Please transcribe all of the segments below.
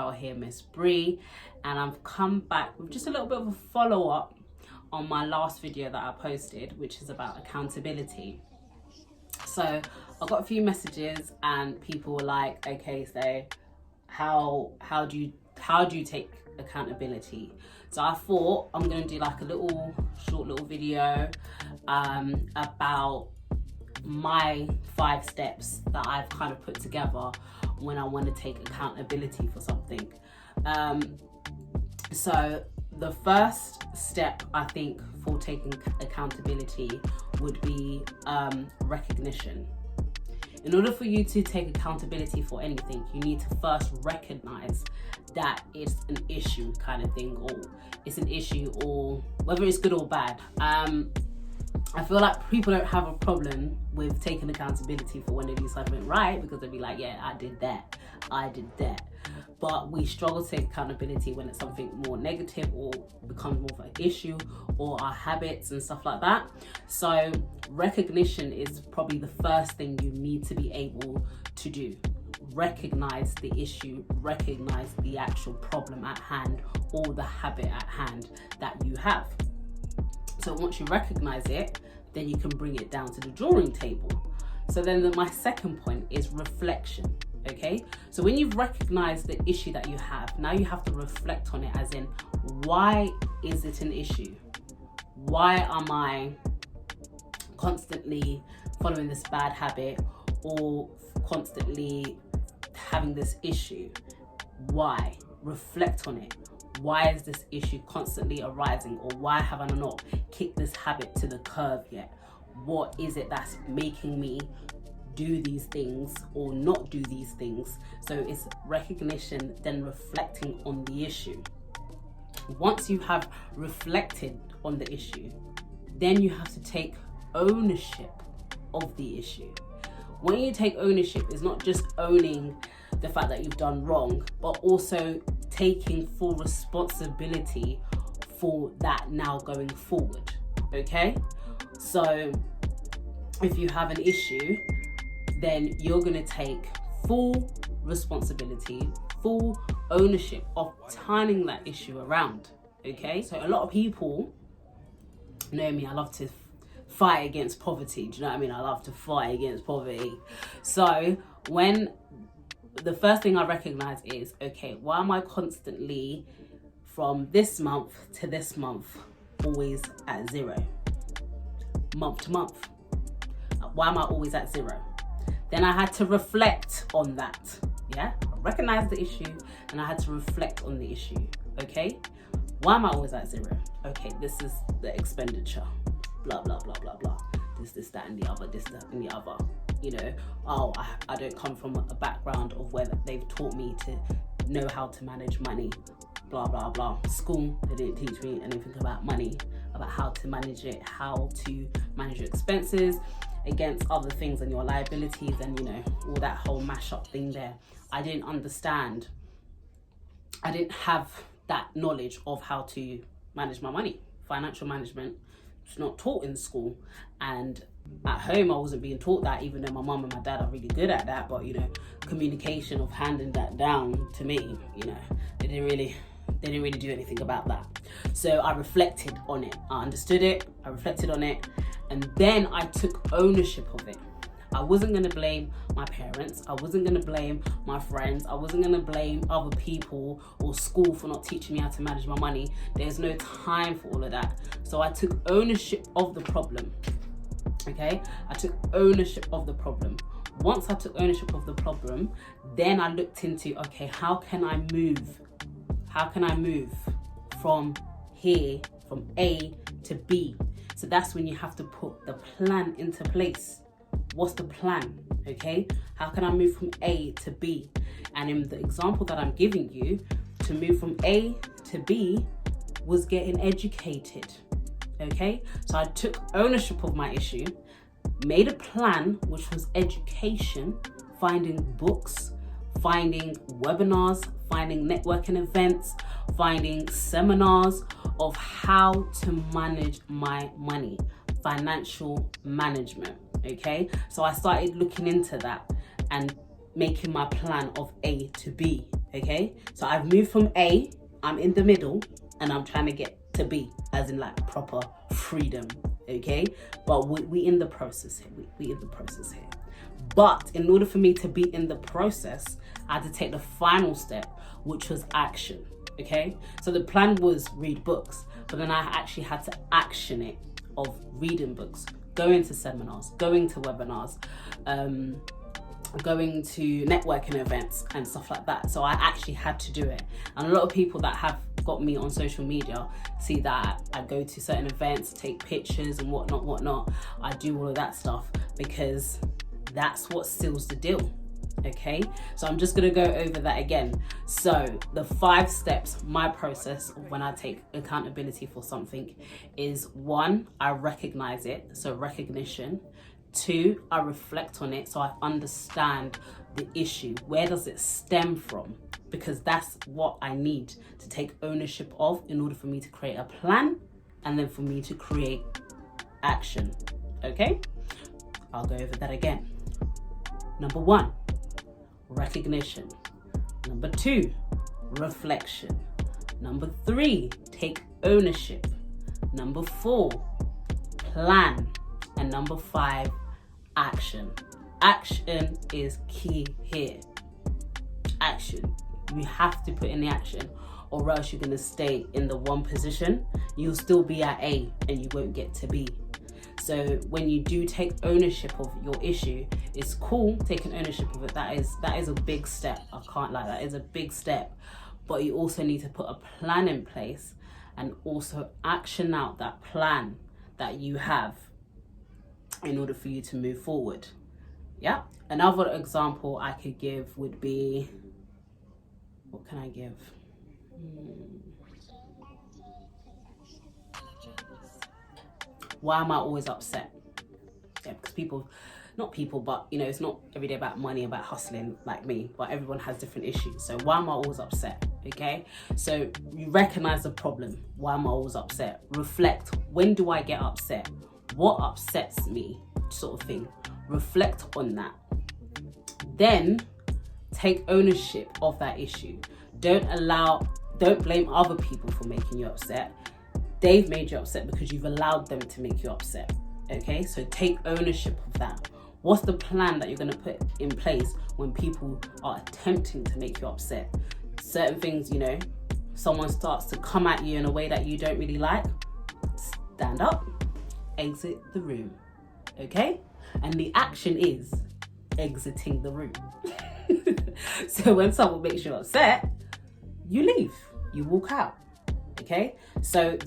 girl here, Miss Bree, and I've come back with just a little bit of a follow-up on my last video that I posted, which is about accountability. So I got a few messages and people were like, okay, so how do you take accountability? So I thought I'm going to do like a short little video about my 5 steps that I've kind of put together when I want to take accountability for something. So the first step I think for taking accountability would be recognition. In order for you to take accountability for anything, you need to first recognize that it's an issue kind of thing, or it's an issue, or whether it's good or bad. I feel like people don't have a problem with taking accountability for when they do something right, because they'll be like, yeah, I did that. But we struggle to take accountability when it's something more negative or becomes more of an issue, or our habits and stuff like that. So recognition is probably the first thing you need to be able to do. Recognize the issue, recognize the actual problem at hand, or the habit at hand that you have. So once you recognize it, then you can bring it down to the drawing table. So then my second point is reflection. Okay, so when you've recognized the issue that you have, now you have to reflect on it, as in, why is it an issue? Why am I constantly following this bad habit, or constantly having this issue? Why? Reflect on it. Why is this issue constantly arising, or why have I not kicked this habit to the curb yet? What is it that's making me do these things or not do these things? So it's recognition, then reflecting on the issue. Once you have reflected on the issue, then you have to take ownership of the issue. When you take ownership, it's not just owning the fact that you've done wrong, but also taking full responsibility for that now going forward. Okay, so if you have an issue, then you're going to take full responsibility, full ownership of turning that issue around. Okay, so a lot of people know me, I love to fight against poverty. Do you know what I mean? I love to fight against poverty. So when the first thing I recognize is, okay, why am I constantly from this month to this month always at 0? Month to month. Why am I always at 0? Then I had to reflect on that. Yeah, I recognized the issue and I had to reflect on the issue. Okay, why am I always at 0? Okay, this is the expenditure. Blah blah blah blah blah. This that and the other. This that and the other. You know, I don't come from a background of where they've taught me to know how to manage money. Blah blah blah. School, they didn't teach me anything about money, about how to manage it, how to manage your expenses against other things and your liabilities, and you know, all that whole mash up thing there. I didn't understand. I didn't have that knowledge of how to manage my money. Financial management was not taught in school, and at home I wasn't being taught that, even though my mum and my dad are really good at that. But you know, communication of handing that down to me, you know, they didn't really do anything about that. So I reflected on it. I understood it, I reflected on it, and then I took ownership of it. I wasn't going to blame my parents, I wasn't going to blame my friends, I wasn't going to blame other people or school for not teaching me how to manage my money. There's no time for all of that. So I took ownership of the problem. Okay, I took ownership of the problem. Once I took ownership of the problem, then I looked into, okay, how can I move from here, from A to B? So that's when you have to put the plan into place. What's the plan? Okay, how can I move from A to B? And in the example that I'm giving you, to move from A to B was getting educated. Okay, so I took ownership of my issue, made a plan, which was education, finding books, finding webinars, finding networking events, finding seminars of how to manage my money, financial management. Okay, so I started looking into that, and making my plan of A to B, okay? So I've moved from A, I'm in the middle, and I'm trying to get to B, as in like proper freedom, okay? But we in the process here, we in the process here. But in order for me to be in the process, I had to take the final step, which was action, okay? So the plan was read books, but then I actually had to action it of reading books, going to seminars, going to webinars, going to networking events and stuff like that. So I actually had to do it. And a lot of people that have got me on social media see that I go to certain events, take pictures and whatnot. I do all of that stuff because that's what seals the deal. Okay, so I'm just going to go over that again. So the 5 steps, my process when I take accountability for something is: 1, I recognize it, so recognition. 2, I reflect on it, so I understand the issue. Where does it stem from? Because that's what I need to take ownership of in order for me to create a plan and then for me to create action. Okay, I'll go over that again. Number 1, recognition. Number 2, reflection. Number 3, take ownership. Number 4, plan. And number 5, action. Action is key here. Action. You have to put in the action, or else you're going to stay in the one position. You'll still be at A and you won't get to B. So when you do take ownership of your issue, it's cool taking ownership of it. That is a big step. I can't lie, that is a big step. But you also need to put a plan in place and also action out that plan that you have in order for you to move forward. Yeah. Another example I could give would be, what can I give? Why am I always upset? Yeah, because but it's not every day about money, about hustling like me, but everyone has different issues. So why am I always upset? Okay, so you recognize the problem. Why am I always upset? Reflect, when do I get upset? What upsets me, sort of thing. Reflect on that. Then take ownership of that issue. Don't blame other people for making you upset. They've made you upset because you've allowed them to make you upset. Okay, so take ownership of that. What's the plan that you're going to put in place when people are attempting to make you upset? Certain things, someone starts to come at you in a way that you don't really like, stand up, exit the room. Okay, and the action is exiting the room. So when someone makes you upset, you leave, you walk out. Okay, so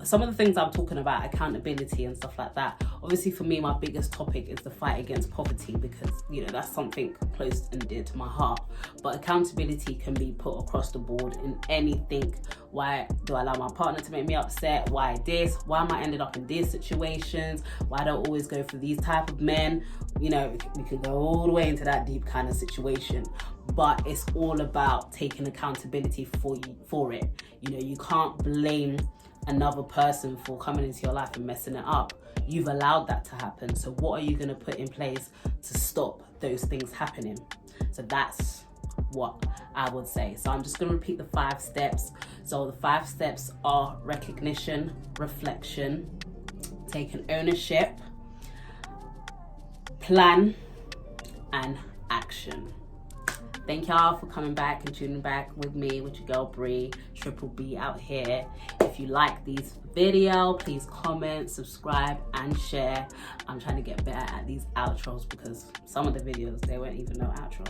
some of the things I'm talking about, accountability and stuff like that, obviously for me, my biggest topic is the fight against poverty, because that's something close and dear to my heart. But accountability can be put across the board in anything. Why do I allow my partner to make me upset? Why this? Why am I ended up in these situations? Why don't I always go for these type of men? We can go all the way into that deep kind of situation. But it's all about taking accountability for it. You can't blame another person for coming into your life and messing it up. You've allowed that to happen. So what are you going to put in place to stop those things happening? So that's what I would say. So I'm just going to repeat the 5 steps. So the 5 steps are recognition, reflection, taking ownership, plan, and action. Thank y'all for coming back and tuning back with me, with your girl Bree, Triple B out here. If you like these videos, please comment, subscribe, and share. I'm trying to get better at these outros because some of the videos, they weren't even no outro.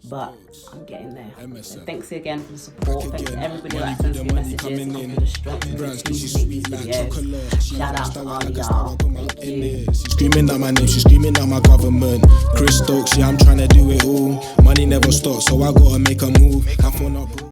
But I'm getting there. So thanks again for the support. Thanks to everybody that sends me messages and for the strength to make these videos. Shout out to all of y'all. Thank you. She's screaming out my name, she's screaming out my government. Chris Stokes, yeah, I'm trying to do it all. Money never stops, so I gotta make a move. I thought not